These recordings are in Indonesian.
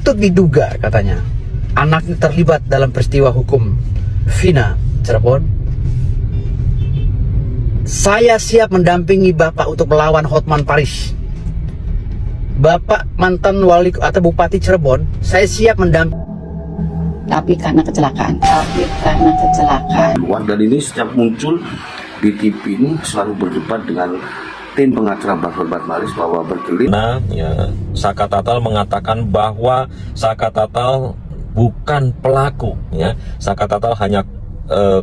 patut diduga katanya anaknya terlibat dalam peristiwa hukum Vina Cirebon. Saya siap mendampingi Bapak untuk melawan Hotman Paris. Bapak mantan wali atau Bupati Cirebon, saya siap mendampingi. Tapi karena kecelakaan. Dan ini setiap muncul di TV ini selalu berdebat dengan tim pengacara Hotman Paris bahwa berkelit. Nah, ya, Saka Tatal mengatakan bahwa Saka Tatal bukan pelaku, ya. Saka Tatal hanya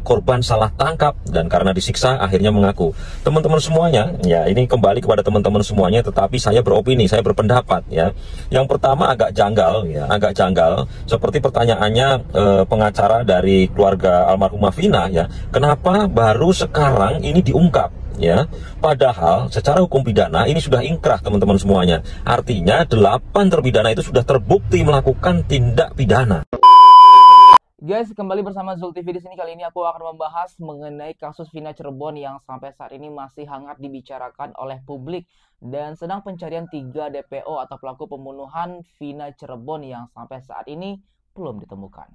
korban salah tangkap dan karena disiksa akhirnya mengaku. Teman-teman semuanya, ya ini kembali kepada teman-teman semuanya, tetapi saya beropini, saya berpendapat, ya. Yang pertama agak janggal, ya, agak janggal. Seperti pertanyaannya pengacara dari keluarga almarhumah Vina, ya, kenapa baru sekarang ini diungkap, ya? Padahal secara hukum pidana ini sudah ingkrah, teman-teman semuanya. Artinya 8 terpidana itu sudah terbukti melakukan tindak pidana. Guys, kembali bersama Zul TV di sini. Kali ini aku akan membahas mengenai kasus Vina Cirebon yang sampai saat ini masih hangat dibicarakan oleh publik dan sedang pencarian 3 DPO atau pelaku pembunuhan Vina Cirebon yang sampai saat ini belum ditemukan.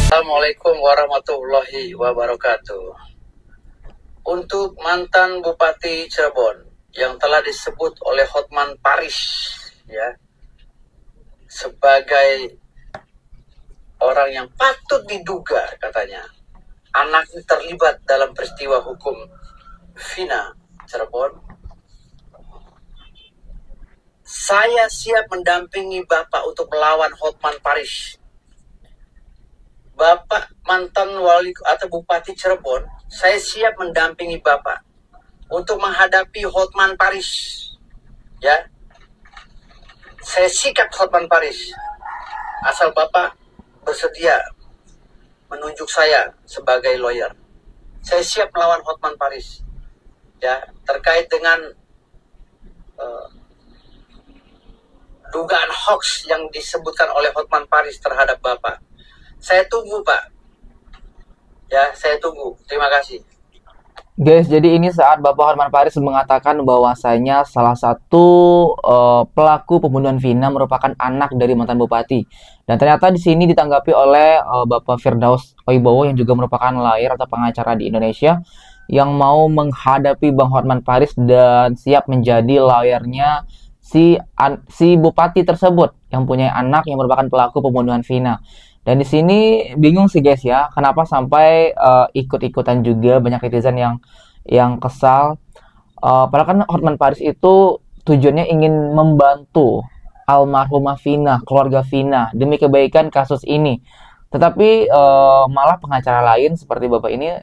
Assalamualaikum warahmatullahi wabarakatuh. Untuk mantan Bupati Cirebon yang telah disebut oleh Hotman Paris, ya, sebagai orang yang patut diduga katanya anaknya terlibat dalam peristiwa hukum Vina Cirebon, saya siap mendampingi Bapak untuk melawan Hotman Paris. Bapak mantan wali atau Bupati Cirebon, saya siap mendampingi Bapak untuk menghadapi Hotman Paris, ya. Saya sikat Hotman Paris asal Bapak bersedia menunjuk saya sebagai lawyer. Saya siap melawan Hotman Paris, ya, terkait dengan dugaan hoax yang disebutkan oleh Hotman Paris terhadap Bapak. Saya tunggu, Pak, ya, saya tunggu. Terima kasih. Guys, jadi ini saat Bapak Hotman Paris mengatakan bahwasanya salah satu pelaku pembunuhan Vina merupakan anak dari mantan bupati. Dan ternyata di sini ditanggapi oleh Bapak Firdaus Oibowo yang juga merupakan lawyer atau pengacara di Indonesia yang mau menghadapi Bang Hotman Paris dan siap menjadi lawyernya si bupati tersebut yang punya anak yang merupakan pelaku pembunuhan Vina. Dan di sini bingung sih guys ya, kenapa sampai ikut-ikutan juga banyak netizen yang kesal. Padahal kan Hotman Paris itu tujuannya ingin membantu almarhumah Vina, keluarga Vina demi kebaikan kasus ini. Tetapi malah pengacara lain seperti Bapak ini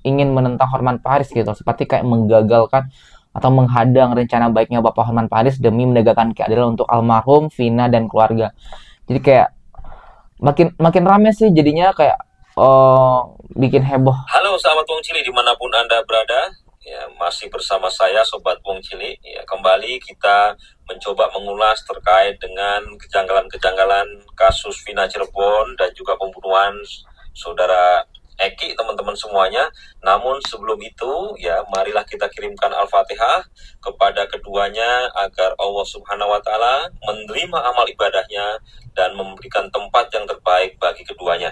ingin menentang Hotman Paris gitu, seperti kayak menggagalkan atau menghadang rencana baiknya Bapak Hotman Paris demi menegakkan keadilan untuk almarhum Vina dan keluarga. Jadi kayak makin rame sih jadinya, kayak bikin heboh. Halo sahabat Wong Cili dimanapun Anda berada, ya, masih bersama saya Sobat Wong Cili. Ya, kembali kita mencoba mengulas terkait dengan kejanggalan-kejanggalan kasus Vina Cirebon dan juga pembunuhan saudara Eki, teman-teman semuanya. Namun sebelum itu, ya, marilah kita kirimkan Al-Fatihah kepada keduanya agar Allah Subhanahu wa Ta'ala menerima amal ibadahnya dan memberikan tempat yang terbaik bagi keduanya.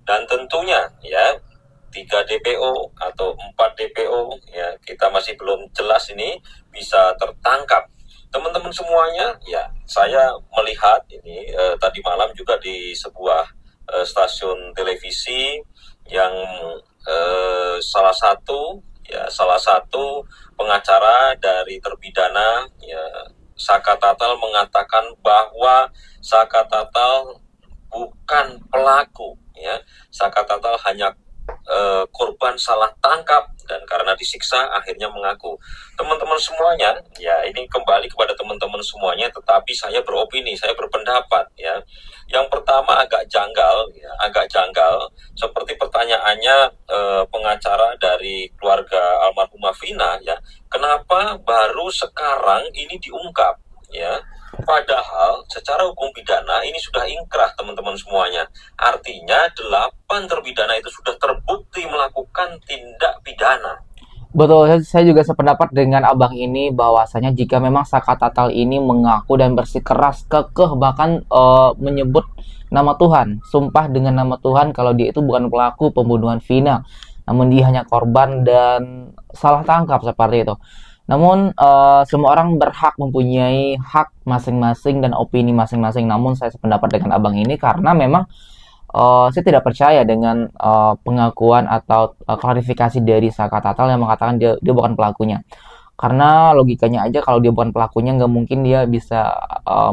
Dan tentunya, ya, 3 DPO atau 4 DPO, ya, kita masih belum jelas ini bisa tertangkap. Teman-teman semuanya, ya, saya melihat ini tadi malam juga di sebuah stasiun televisi yang salah satu pengacara dari terpidana, ya, Saka Tatal mengatakan bahwa Saka Tatal bukan pelaku, ya. Saka Tatal hanya korban salah tangkap dan karena disiksa akhirnya mengaku. Teman-teman semuanya, ya, ini kembali kepada teman-teman semuanya, tetapi saya beropini, saya berpendapat, ya. Yang pertama agak janggal, ya, seperti pertanyaannya pengacara dari keluarga almarhumah Vina, ya, kenapa baru sekarang ini diungkap, ya. Padahal secara hukum pidana ini sudah ingkrah, teman-teman semuanya. Artinya 8 terpidana itu sudah terbukti melakukan tindak pidana. Betul, saya juga sependapat dengan abang ini bahwasanya jika memang Saka Tatal ini mengaku dan bersikeras kekeh bahkan menyebut nama Tuhan, sumpah dengan nama Tuhan kalau dia itu bukan pelaku pembunuhan Vina, namun dia hanya korban dan salah tangkap seperti itu. Namun semua orang berhak mempunyai hak masing-masing dan opini masing-masing. Namun saya sependapat dengan abang ini karena memang saya tidak percaya dengan pengakuan atau klarifikasi dari Saka Tatal yang mengatakan dia bukan pelakunya. Karena logikanya aja kalau dia bukan pelakunya nggak mungkin dia bisa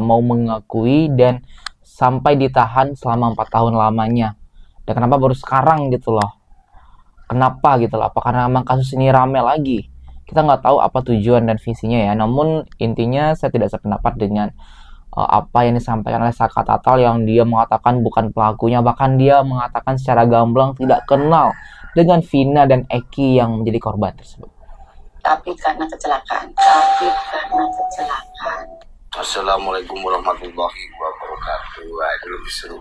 mau mengakui dan sampai ditahan selama 4 tahun lamanya. Dan kenapa baru sekarang gitu loh? Kenapa gitu loh? Apa karena memang kasus ini rame lagi? Kita nggak tahu apa tujuan dan visinya ya. Namun intinya saya tidak sependapat dengan apa yang disampaikan oleh Saka Tatal yang dia mengatakan bukan pelakunya, bahkan dia mengatakan secara gamblang tidak kenal dengan Vina dan Eki yang menjadi korban tersebut. Tapi karena kecelakaan. Assalamualaikum warahmatullahi wabarakatuh. Itu lebih seru.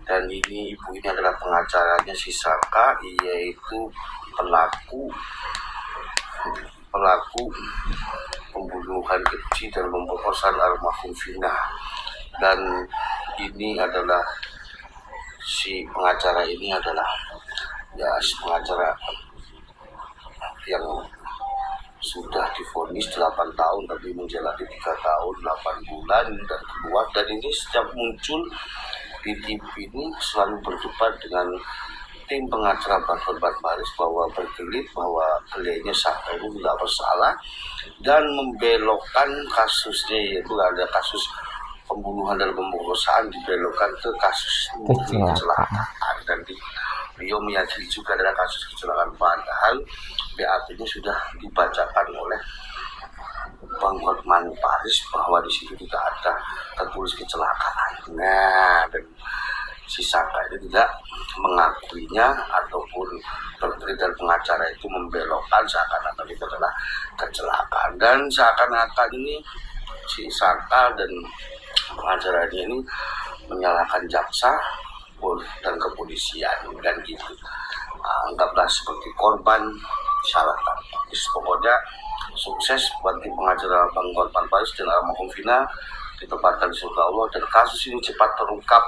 Dan ini ibu ini adalah pengacaranya si Saka, yaitu pelaku pembunuhan keji dan pemerkosaan almarhum Vina. Dan ini adalah si pengacara ini adalah si pengacara yang sudah divonis 8 tahun tapi menjalani 3 tahun 8 bulan dan keluar. Dan ini setiap muncul di TV ini selalu berdebat dengan tim pengacara Bahar Baris bahwa berkelit bahwa kliennya Saka itu tidak bersalah dan membelokkan kasusnya, yaitu ada kasus pembunuhan dan pemerkosaan dibelokkan ke kasus kecelakaan. Dan beliau meyakini juga adalah kasus kecelakaan, padahal BAP-nya sudah dibacakan oleh Bang Hotman Paris bahwa di situ tidak ada tertulis kecelakaan. Nah, dan si Saka itu tidak mengakuinya ataupun dokter dan pengacara itu membelokkan seakan-akan itu adalah kecelakaan. Dan seakan-akan ini si Saka dan pengacaranya ini menyalahkan jaksa dan kepolisian dan gitu. Anggaplah seperti korban disalahkan. Pokoknya sukses buat tim pengacara Bang Hotman Paris dan almarhum Vina, ditempatkan di surga Allah dan kasus ini cepat terungkap.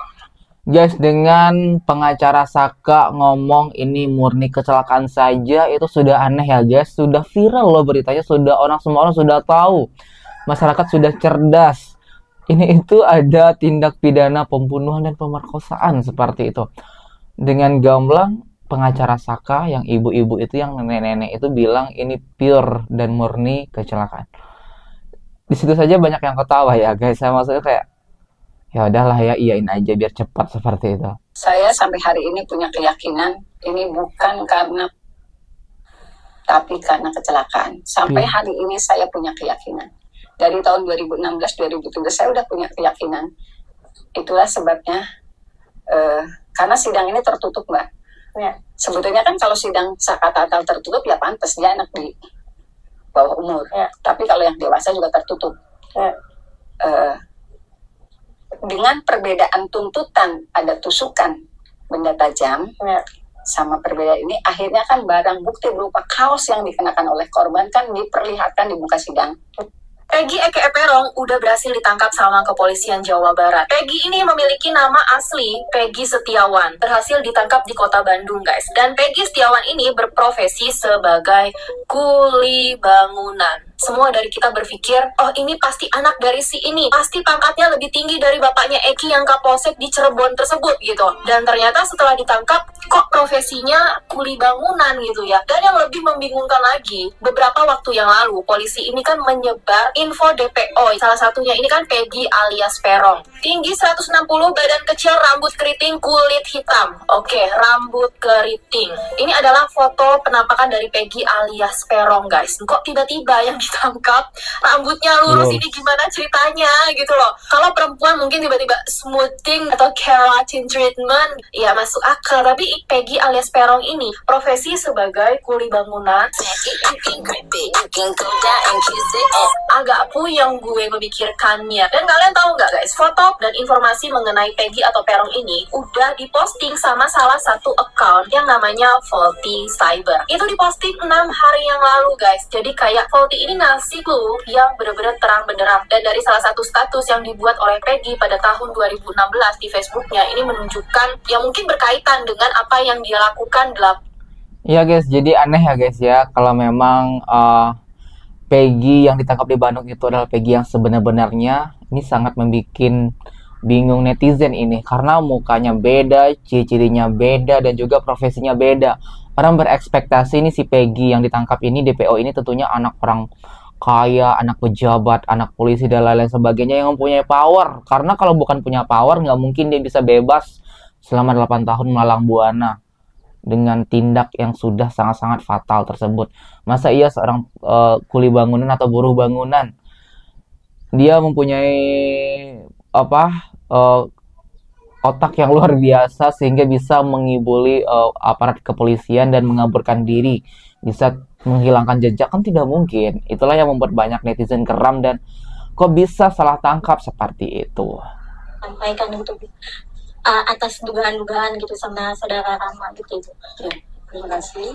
Guys, dengan pengacara Saka ngomong ini murni kecelakaan saja itu sudah aneh ya guys. Sudah viral loh beritanya, semua orang sudah tahu. Masyarakat sudah cerdas. Ini itu ada tindak pidana pembunuhan dan pemerkosaan seperti itu. Dengan gamblang pengacara Saka yang ibu-ibu itu, yang nenek-nenek itu bilang ini pure dan murni kecelakaan. Di situ saja banyak yang ketawa ya guys. Saya maksudnya kayak ya udahlah ya, iyain aja biar cepat seperti itu. Saya sampai hari ini punya keyakinan ini bukan karena, tapi karena kecelakaan. Sampai hari ini saya punya keyakinan. Dari tahun 2016-2017 saya udah punya keyakinan. Itulah sebabnya, karena sidang ini tertutup, Mbak. Ya. Sebetulnya kan kalau sidang Saka Tatal tertutup ya pantas, dia anak di bawah umur. Ya. Tapi kalau yang dewasa juga tertutup. Ya. Dengan perbedaan tuntutan, ada tusukan benda tajam, sama perbedaan ini, akhirnya kan barang bukti berupa kaos yang dikenakan oleh korban kan diperlihatkan di muka sidang. Peggy Eke Peron udah berhasil ditangkap sama kepolisian Jawa Barat. Peggy ini memiliki nama asli Peggy Setiawan. Berhasil ditangkap di kota Bandung, guys. Dan Peggy Setiawan ini berprofesi sebagai kuli bangunan. Semua dari kita berpikir, oh ini pasti anak dari si ini. Pasti pangkatnya lebih tinggi dari bapaknya Eki yang kapolsek di Cirebon tersebut gitu. Dan ternyata setelah ditangkap, kok profesinya kuli bangunan gitu ya. Dan yang lebih membingungkan lagi, beberapa waktu yang lalu, polisi ini kan menyebar info DPO. Salah satunya ini kan Peggy alias Perong. Tinggi 160, badan kecil, rambut keriting, kulit hitam. Oke, rambut keriting. Ini adalah foto penampakan dari Peggy alias Perong, guys. Kok tiba-tiba yang ditangkap, rambutnya lurus, Wow. ini gimana ceritanya gitu loh. Kalau perempuan mungkin tiba-tiba smoothing atau keratin treatment, ya masuk akal. Tapi Peggy alias Peron ini profesi sebagai kuli bangunan. Agak puyeng gue memikirkannya. Dan kalian tahu nggak guys, foto dan informasi mengenai Peggy atau Peron ini udah diposting sama salah satu account yang namanya Faulty Cyber. Itu diposting 6 hari yang lalu guys. Jadi kayak Faulty ini ngasih clue yang bener-bener terang benderang. Dan dari salah satu status yang dibuat oleh Peggy pada tahun 2016 di Facebooknya, ini menunjukkan yang mungkin berkaitan dengan apa yang dia lakukan Ya guys, jadi aneh ya guys ya, kalau memang Peggy yang ditangkap di Bandung itu adalah Peggy yang sebenar-benarnya. Ini sangat membuat bingung netizen ini, karena mukanya beda, ciri-cirinya beda, dan juga profesinya beda. Orang berekspektasi ini si Peggy yang ditangkap ini, DPO ini tentunya anak orang kaya, anak pejabat, anak polisi, dan lain-lain sebagainya yang mempunyai power. Karena kalau bukan punya power, nggak mungkin dia bisa bebas selama 8 tahun melalang buana dengan tindak yang sudah sangat-sangat fatal tersebut. Masa iya seorang kuli bangunan atau buruh bangunan, dia mempunyai otak yang luar biasa sehingga bisa mengibuli aparat kepolisian dan mengaburkan diri, bisa menghilangkan jejak? Kan tidak mungkin. Itulah yang membuat banyak netizen geram dan kok bisa salah tangkap seperti itu. Sampaikan untuk atas dugaan-dugaan gitu sama saudara Rama gitu. Ya, terima kasih.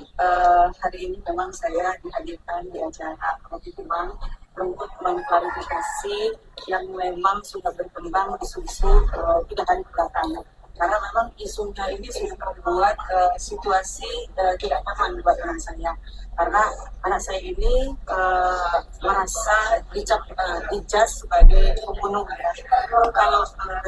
Hari ini memang saya dihadirkan di acara Roti Timang untuk mengklarifikasi yang memang sudah berkembang isu-isu 3 hari belakangan. Karena memang isunya ini sudah membuat situasi tidak aman buat anak saya. Karena anak saya ini merasa dijudge sebagai pembunuh. Kalau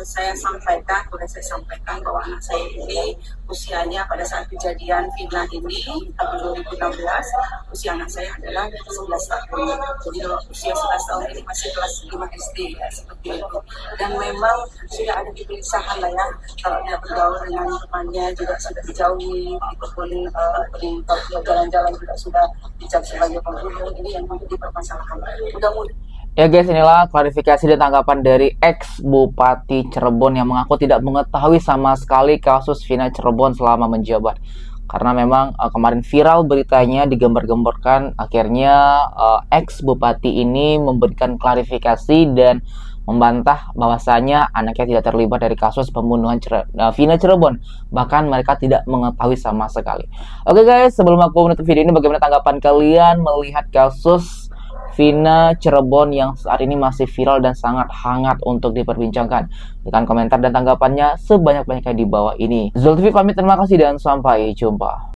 saya sampaikan, boleh saya sampaikan bahwa anak saya ini usianya pada saat kejadian Vina ini tahun 2016, usia anak saya adalah 11 tahun. Jadi usia 11 tahun ini masih kelas 5 SD ya, seperti itu. Dan memang sudah ada kegelisahan lah ya, kalau dia bergaul dengan temannya juga sudah dijauhi, ataupun di jalan-jalan juga sudah dicap sebagai pembunuh. Ini yang mungkin dipermasalahkan. Mudah-mudahan. Ya guys, inilah klarifikasi dan tanggapan dari ex Bupati Cirebon yang mengaku tidak mengetahui sama sekali kasus Vina Cirebon selama menjabat. Karena memang kemarin viral beritanya, digembar-gemborkan, akhirnya ex Bupati ini memberikan klarifikasi dan membantah bahwasanya anaknya tidak terlibat dari kasus pembunuhan Vina Cirebon. Bahkan mereka tidak mengetahui sama sekali. Oke guys, sebelum aku menutup video ini, bagaimana tanggapan kalian melihat kasus Vina Cirebon yang saat ini masih viral dan sangat hangat untuk diperbincangkan? Berikan komentar dan tanggapannya sebanyak-banyaknya di bawah ini. Zulkifli pamit, terima kasih dan sampai jumpa.